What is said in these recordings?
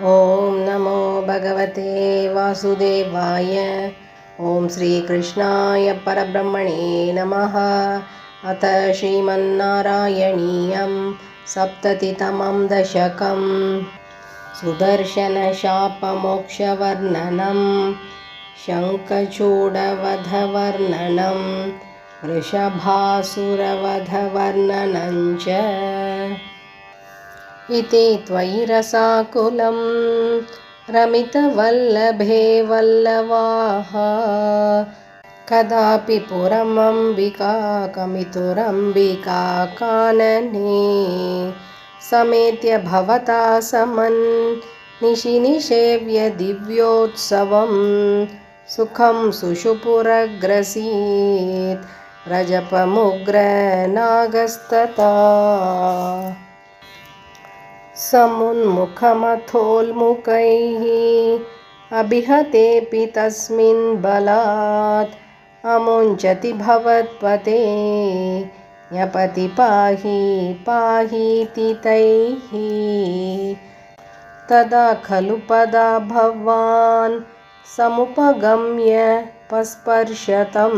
ॐ नमो भगवते वासुदेवाय। ॐ श्रीकृष्णाय परब्रह्मणे नमः। अथ श्रीमन्नारायणीयं सप्ततितमं दशकं। सुदर्शनशापमोक्षवर्णनं, शङ्खचूडवधवर्णनं, वृषभासुरवधवर्णनं च। इति त्वयि रसाकुलं रमितवल्लभे वल्लवाः। कदापि पुरमम्बिका कमितुरम्बिका कानने। समेत्य भवता समन् निशिनिषेव्य दिव्योत्सवं। सुखं सुषुपुरग्रसीत् व्रजपमुग्रनागस्तथा। समुन्मुखमथोल्मुखैः अभिहतेऽपि तस्मिन् बलात्। अमुञ्चति भवत्पते न्यपति पाहि पाहीति तैः। तदा खलु पदा भवान् समुपगम्य पस्पर्शतं।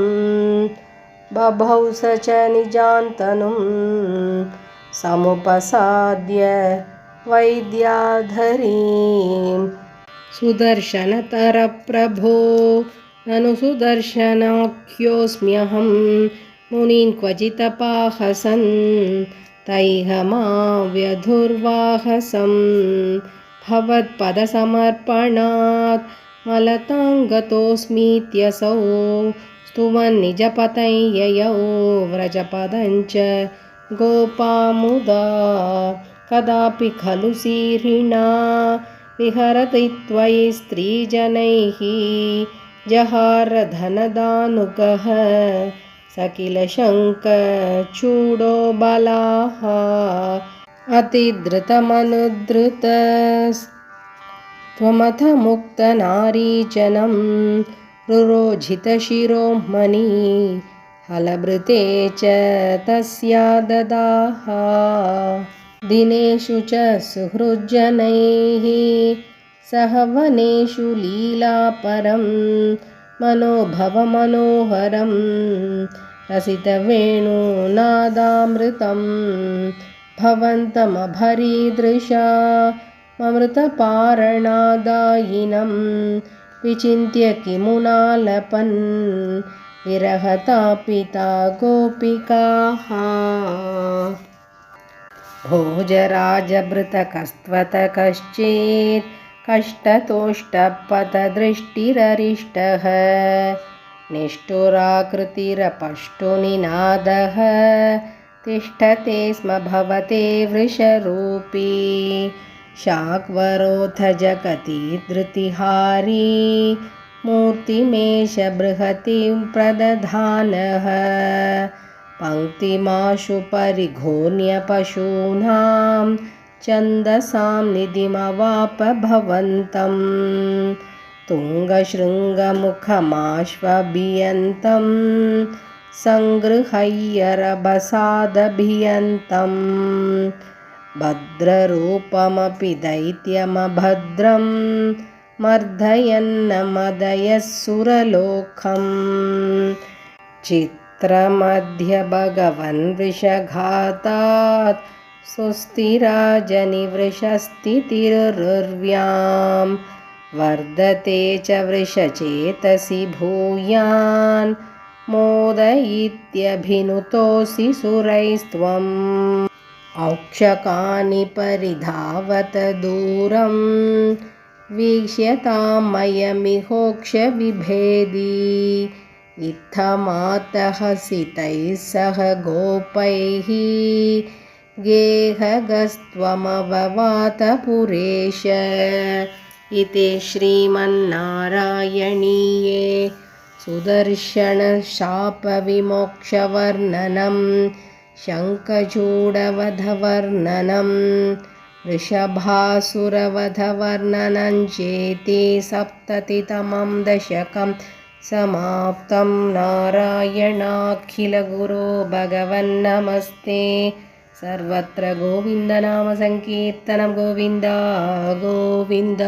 बभौ स च निजान्तनुं समुपसाद्य वैद्याधरीं। सुदर्शनतरप्रभो ननु सुदर्शनाख्योऽस्म्यहं। मुनीन् क्वचिदपाहसन् तैहमाव्यधुर्वाहसं। भवत्पदसमर्पणात् मलताङ्गतोऽस्मीत्यसौ। स्तुवन्निजपतये ययौ व्रजपदं च गोपामुदा। कदापि खलु सीर्हिणा विहरति त्वयि स्त्रीजनैः। जहारधनदानुकः स किल शङ्खचूडो बलाः। अतिधृतमनुधृतस्त्वमथ मुक्तनारीचनं। रुरोजितशिरोमणि हलभृते च तस्या ददाः। दिनेषु च सुहृज्जनैः सह वनेषु लीलापरं। मनोभवमनोहरं रसितवेणुनादामृतं। भवन्तमभरीदृशा ममृतपारणादायिनं। विचिन्त्य किमुनालपन् विरहतापिता गोपिकाः। भोजराजभृतकस्त्वत कश्चित् कष्टतोष्टपथदृष्टिररिष्टः। निष्ठुराकृतिरपष्टुनिनादः तिष्ठते स्म भवते वृषरूपी। शाक्वरोऽथ जगति धृतिहारी मूर्तिमेष बृहतीं प्रदधानः। पङ्क्तिमाशु परिघूर्ण्यपशूनां छन्दसां निधिमवाप भवन्तं। तुङ्गशृङ्गमुखमाश्वभियन्तं सङ्गृह्यरभसादभियन्तं। भद्ररूपमपि दैत्यमभद्रं मर्दयन्नमदयः सुरलोकम्। चित्रमध्य भगवन् वृषघातात् सुस्थिराजनिवृषस्थितिरुर्व्यां। वर्धते च वृषचेतसि भूयान् मोदयित्यभिनुतोऽसि सुरैस्त्वम्। औक्षकानि परिधावत दूरं वीक्ष्यतामयमिहोक्षविभेदी। इत्थमातहसितैः सह गोपैः गेहगस्त्वमववात पुरेश। इति श्रीमन्नारायणीये सुदर्शनशापविमोक्षवर्णनं, शङ्खचूडवधवर्णनं, वृषभासुरवधवर्णनं चेति सप्ततितमं दशकं समाप्तं। नारायणाखिलगुरो भगवन्नमस्ते। सर्वत्र गोविन्दनामसङ्कीर्तनं गोविन्द गोविन्द।